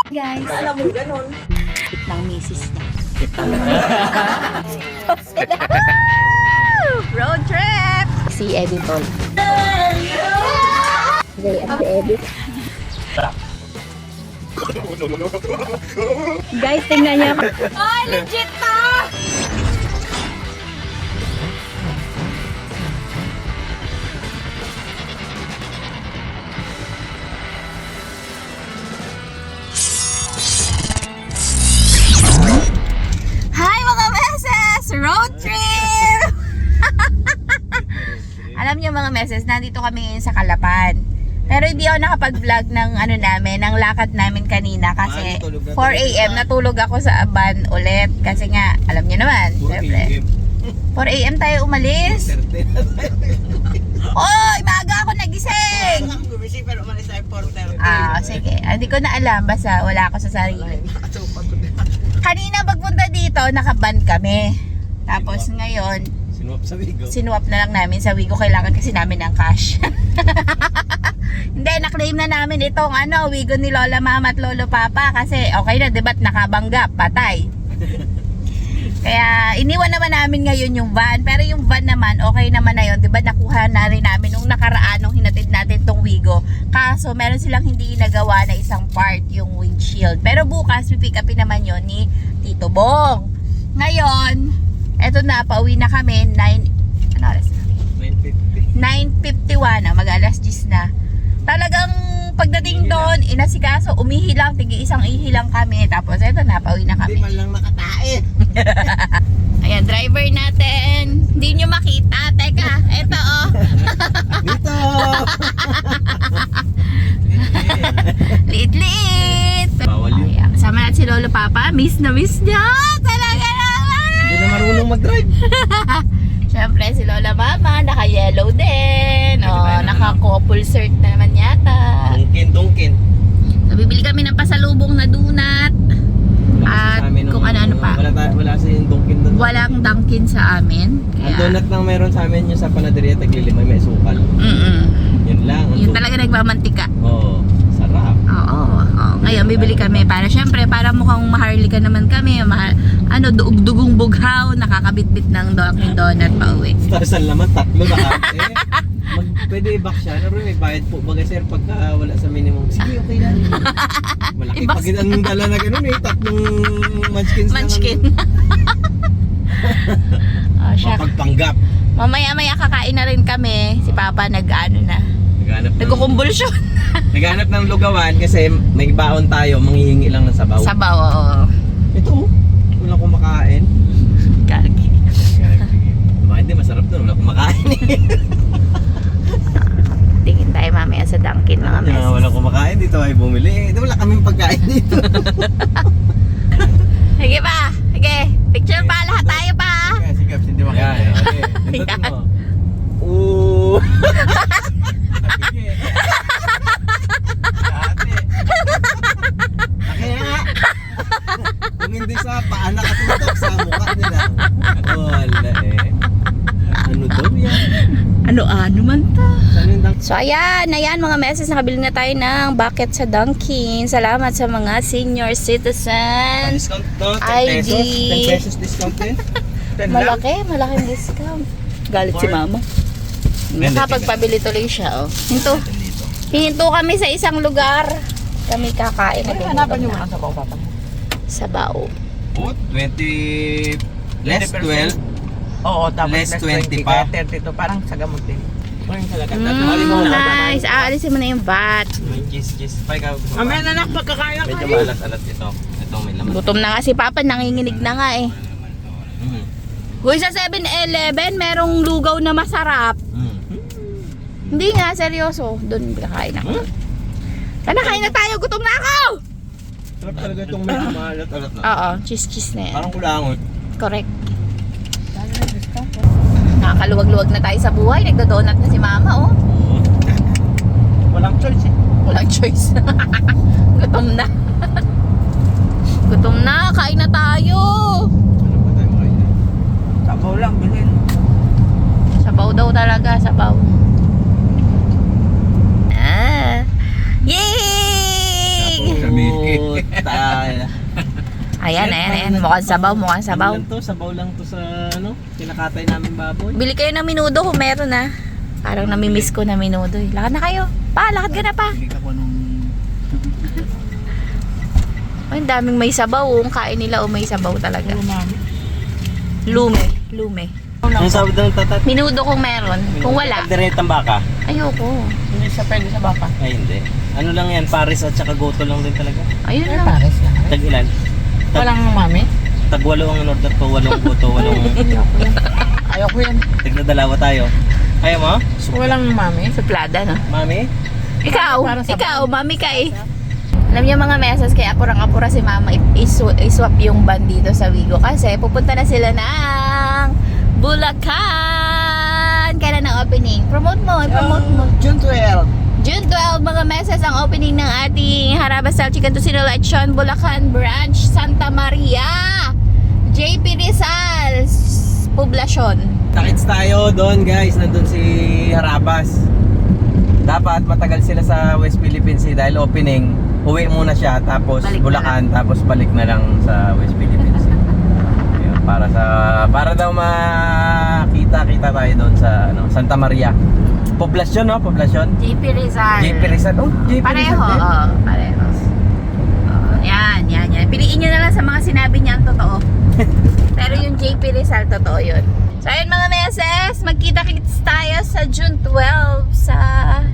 Guys, Alam mo ganun. ng misis niya. Road trip! Si Editor. Okay, at si Edit. Guys, tingnan niya. Ay, legit to! Hi mga meses! Road trip! Alam niyo mga meses, nandito kami ngayon sa Calapan. Pero hindi ako nakapag-vlog ng ng lakad namin kanina kasi 4 AM natulog ako sa van ulit kasi nga, alam niyo naman, syempre. 4 AM tayo umalis. Oy, maaga ako nagising. Gumising pero umalis tayo 4:30. Sige. Hindi ko na alam, basta wala ako sa sarili. Kanina pagpunta dito, nakaban kami. Tapos ngayon, Sinuwap sa Wigo. sinuwap na lang namin sa Wigo. Kailangan kasi namin ng cash. Hindi, na-claim na namin itong Wigo ni Lola Mama at Lolo Papa. Kasi okay na, diba't nakabangga, patay. Kaya iniwan naman namin ngayon yung van. Pero yung van naman, okay naman na yun. Diba nakuha na rin namin nung nakaraan nung hinatid natin tong Wigo. Kaso meron silang hindi nagawa na isang part, yung windshield. Pero bukas, pipick upin naman yun ni Tito Bong. Ngayon, eto na, pauwi na kami. 9:51 na, mag-alas 10 na. Talagang pagdating doon, inasikaso, umihi lang, isang ihi lang kami. Tapos eto na, pauwi na kami. Hindi man lang nakatae. Ayan, driver natin. Hindi nyo makita. Teka, eto oh. Dito! Liit-liit. Bawal yun. Ayan, kasama natin si Lolo Papa. Miss na miss niya. Talaga naman. Hindi na marunong mag-drive. Siyempre si Lola Mama, naka-yellow din. Naka-couple shirt na naman yata. Dungkin. So, bibili kami ng pasalubong na donut. At kung ano-ano pa. Wala sa yung Dunkin doon. Walang Dunkin sa amin. Ang donut lang meron sa amin yung sa panaderia Taglilimay, may sukal. Yun lang. Yun talaga nagmamantika. Oo, sarap. Oo. Ngayon bibili kami para syempre para mukhang maharlika naman kami. Duog-dugong bughaw, nakakabitbit ng Dunkin Donut pa uwi. Tapos ang laman, 3 na ate. Pwede i-back siya. Pero may bayad po. Baga sir, pagka wala sa minimum. Sige, okay lang. Malaki I-box. pag ang dala na ganun eh. 3 munchkins Munchkin. Siya. Mapagpanggap. Mamaya-maya kakain na rin kami. Si Papa nag-ano na. Nagkukumbulsyon. Naghanap ng lugawan kasi may baon tayo. Manghihingi lang ng sabaw. Sabaw, oo. Ito oh. Wala kumakain. Gagi. Bakit di masarap doon? Wala kumakain eh. Tingin tayo mamaya sa Dunkin mga Kaya meses. wala kumakain dito ay bumili. Wala kaming pagkain dito. Sige pa. Sige. Picture pa. Lahat tayo pa. Sige, hindi makain. Okay. Pindutin mo. Oo. Kaya nga. Kung hindi sa paa nakatutok sa mukha nila. Wala eh. Ano daw yan? Ano man to. Saan yung So ayan mga meses, nakabili na tayo ng bucket sa Dunkin. Salamat sa mga senior citizens. discount to? 10 ID. pesos? 10 pesos discount din? 10 lang? Malaking discount. Galit si mama. Nakapagpabili tuloy siya oh. Hinto kami sa isang lugar. Kami kakain. Hanapan nyo mga sabaw, Papa. Sabaw. Oh, 20 less 12. Oo, tapos Less 20 kaya pa. 32. Parang sagamot din. Parang talaga. Nice. Aalisin mo na yung bat. May cheese. Pa ikaw. Mamaya na lang pagkakain Medyo kayo. malat-alat ito. Ito may laman. Gutom na nga si Papa. Nanginginig na nga eh. Mm. Hoy, sa 7-Eleven, merong lugaw na masarap. Mm. Hindi nga, seryoso. Doon kakain ako. Sana kain na tayo. Gutom na ako! Sarap talaga itong medyo malat-alat na. Oo, cheese na yan. Parang kulangot. Correct. Nakakaluwag-luwag na tayo sa buhay. Nagdodonut na si Mama, oh. Walang choice eh. Walang choice. Gutom na. Gutom na. Kain na tayo. Ano pa tayo makain? Sabaw lang, bilhin. Sabaw daw talaga. Sabaw. Yay! Kami. Mukhang sabaw, mukhang sabaw. Sabaw lang to sa ano, kinakatay namin baboy. Bili kayo ng minudo kung meron na. Parang namimiss ko na minudo eh. Lakad na kayo. Pa, lakad ka na pa. Bili ka po nung... Ay, ang daming may sabaw. Ang kain nila o may sabaw talaga. Mami. Lume. Ang sabi ng tatat? Minudo kung meron. Kung wala, Diretang baka? ayoko. Hindi siya pwede sa baka. Ay hindi. Ano lang yan, Paris at saka goto lang din talaga. Ayun Ay, lang. pares lang. Tag ilan? Walang mami. Tag 8 ang order ko, 8 goto, 8... Ayoko yan. Tig na dalawa tayo. Ayaw mo? So, walang mami. Suplada, no? Mami? Ikaw, mami ka eh. Alam niyo mga mesas, kaya apurang-apura si mama iswap yung van dito sa Wigo kasi pupunta na sila ng Bulacan. Kailan ang opening? Promote mo. June 12. June 12 mga mesas ang opening ng ating Harabasal Chicken Tocino Lechon Bulacan Branch Santa Maria JP Rizal Poblacion. Nakits tayo doon guys, nandun si Harabas. Dapat matagal sila sa West Philippines Sea dahil opening. Uwi muna siya tapos Balik na Bulacan tapos balik na lang sa West Philippines Sea. Ayun, para daw makita tayo doon sa ano, Santa Maria. Poblasyon, no? Poblasyon. JP Rizal. JP Rizal. Oh, JP Pareho, Rizal din. oo, pareho. Yan. Piliin nyo na lang sa mga sinabi niya ang totoo. Pero yung JP Rizal, totoo yun. So ayun mga meses, magkita-kits tayo sa June 12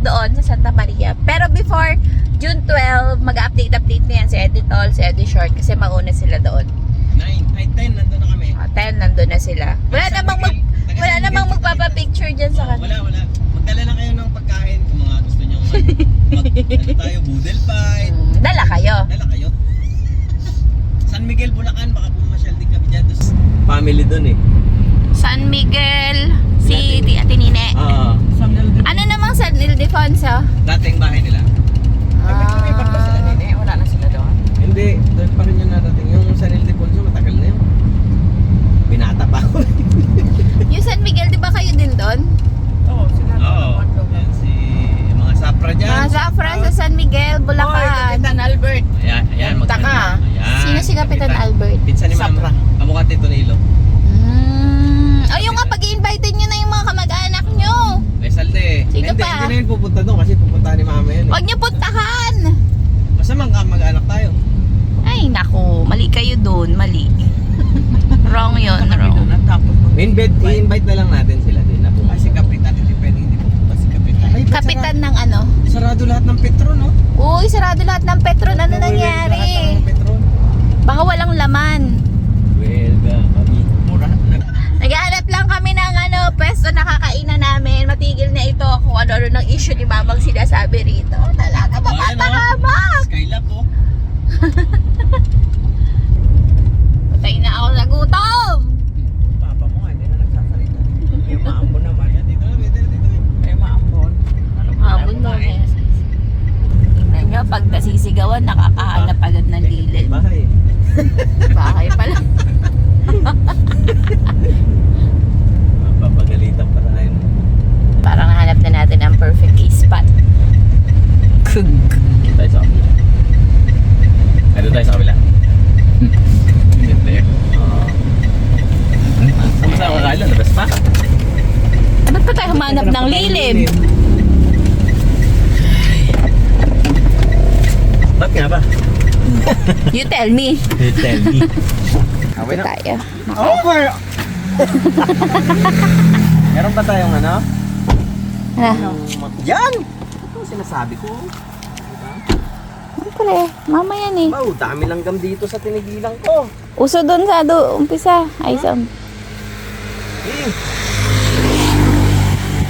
doon sa Santa Maria. Pero before June 12, mag-update na yan si Eddie Tol, si Eddie Short kasi mauna sila doon. 9, ay 10, nandun na kami. 10, nandun na sila. Wala namang magpapapicture dyan sa kanila. Wala. Magdala lang kayo ng pagkain kung mga gusto nyo ano tayo, boodle fight. Dala kayo. Dala kayo. San Miguel, Bulacan, baka pumasyal din kami dyan. Family dun eh. San Miguel City, Ate Nine. Oo. Ano namang San Ildefonso? Dating bahay nila. Nagpapalipat ba sila nini? Wala na sila doon. Hindi, doon pa rin yung narating. Yung San Ildefonso, matagal na yun. Binata pa ako. Yung San Miguel, di ba kayo din doon? Oo, sila Oo. Yan si mga sapra dyan. Mga Zafra sa San Miguel, Bulacan. Kapitan Albert. Ayan, Punta ka. Ayan. Sino si Kapitan Albert? Pinsan ni Sapra. Mama. Amo ka Tito Nilo. Ayun nga, pag-i-invite nyo na yung mga kamag-anak nyo. May salde. Sige Hindi, pa. hindi na yun pupunta doon kasi pupunta ni Mama yun. Huwag nyo puntahan. Masamang ka mag-anak tayo. Ay, naku, mali kayo doon, mali. Wrong yun, wrong. Tapos I-invite na lang natin sila din. Na pumunta. si Kapitan, hindi pwedeng hindi pupunta si Kapitan. Ay, ba't Kapitan ng ano? sarado lahat ng Petro, no? Uy, sarado lahat ng Petron. Ano Lahat nangyari? ng Petro. Baka walang laman. Well, kami. Mura. Naghahanap lang kami ng pwesto na kakainan namin. Matigil na ito kung ano ng issue ni Mamang sinasabi rito. Talaga, mapapakamak! Skylab, oh. Patay na ako sa gutom! Papa mo nga, hindi na nagsasalita. Yung maambo naman. Dito na, dito. Ay, maambon. Habon mo. Tingnan nyo, pag nasisigawan, nakakahanap agad ng lilid. Bahay. Bahay pala. Papagalitan pa tayo. Parang nahanap na natin ang perfect spot. Tayo sa kabila. Ano tayo sa kabila? Ganda yun. Kamusta ang kakaila? Labas pa? Ba't pa tayo humanap ng lilim? Ba't nga ba? You tell me. You tell me. Ito tayo. Over! Meron pa tayong ano? Ah, Yan! Ito sinasabi ko. hindi pala eh. Mama yan eh. Wow, dami langgam dito sa tinigilan ko. Uso doon sa umpisa. Ay, sa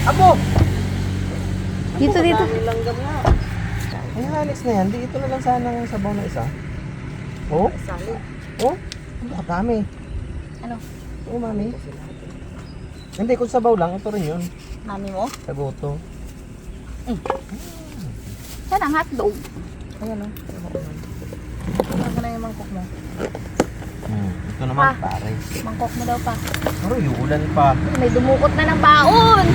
Abo! Dito. Dami langgam na. Ay, halis na yan. Dito na lang sana ang sabaw na isa. Oh? Oh? Ang dami. Ano? Oo, mami. Hindi, kung sabaw lang, ito rin yun. Mami mo? Tagoto. Saan ang hotdog? Ayan o. Saan ka na yung mangkok mo? Ito naman, pare. Mangkok mo daw pa. Pero yung ulan pa. May dumukot na ng baon.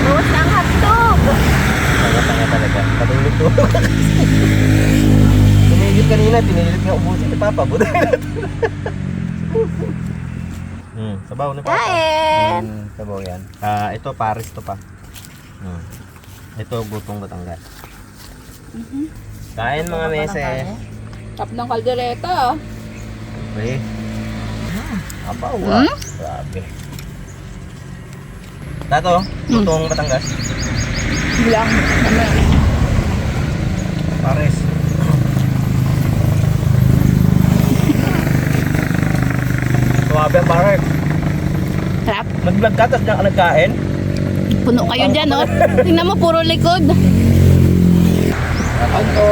Bawas na ang hotdog. Tanga-tanga talaga. Patulog ko. Tumigil kanina Kanina, pinilit nga ubusin ni Papa. Buti natin. Sabaw ni Papa. Kain! Sabaw yan. Ito, Paris to pa. Ito, Gutong Batangas. Kain mga meses. Tap ng kaldereta. Okay. Apaw, grabe. Tato, Gutong Batangas. Bilang. Pares. Suwabe ang Pares. Sarap. Nag-vlog ka, tapos diyan ka nagkain. Puno kayo dyan, oh. Tingnan mo, puro likod. Ito.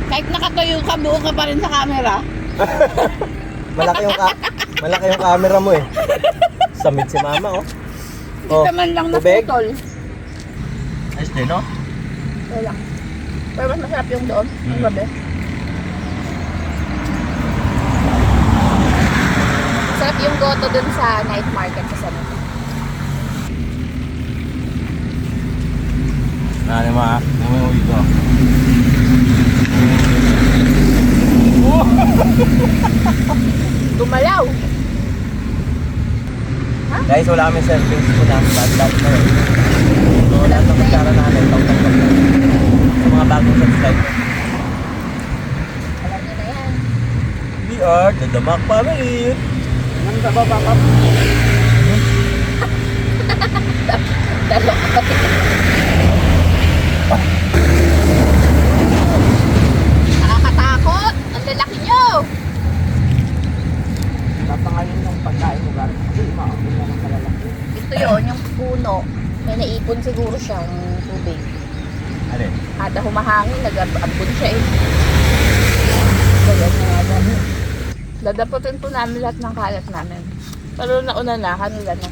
Kahit nakatayo ka, buo ka pa rin sa camera. Malaki yung camera mo eh. Samid si Mama, oh. Hindi naman lang tubig? naputol. Ayos din, no? Wala. Pero mas masarap yung doon. Ang gabi. Masarap yung goto dun sa night market sa San Jose. Ano mga, namuwi ko. Gumalaw. Guys, wala kami servings po na. Bad na rin. So, lahat ng kutsara namin, tawag-tawag na. Sa mga bagong subscriber. Alam niyo na yan. We are the Damak Family. Nang bababa ka. Dalo. Nakakatakot. Ang lalaki nyo. Tapangalin ng pagkain mo, Gar. Kasi maakit na ng kalalaki. Ito yun, yung puno. May naipon siguro siyang tubig. Alin? Kada humahangin, nag-abon siya eh. Ganyan nga ba? Dadaputin po namin lahat ng kalat namin. Pero nauna na, kanila na.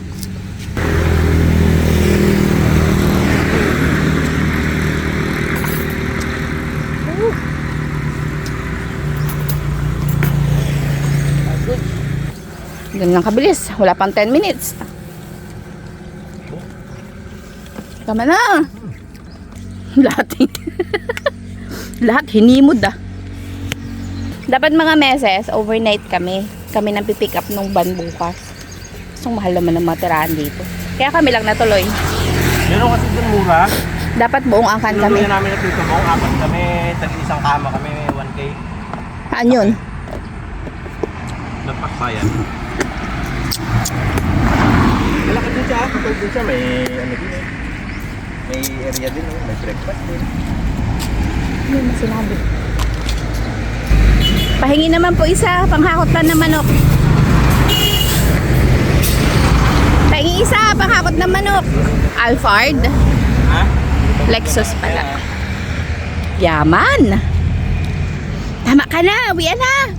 Ganyan lang kabilis. Wala pang 10 minutes. Tama na. Lahat. Lahat hinimod ah. Dapat mga meses, overnight kami. Kami nang pipick up nung van bukas. So, mahal naman ang mga tirahan dito. Kaya kami lang natuloy. Meron kasi dun mura. Dapat buong angkan kami. Tinuluyan namin na dito mo. Apat kami, tag-isang kama kami, 1K. Saan yun? Nagpakbayan. Malaki din siya. Kapag din siya, may ano din eh. May area din eh. May breakfast din. Ano yung sinabi? Pahingi naman po isa, panghakot lang ng manok. Pahingi isa, panghakot ng manok. Alphard. Ha? Lexus pala. Yaman. Tama ka na, uwian na.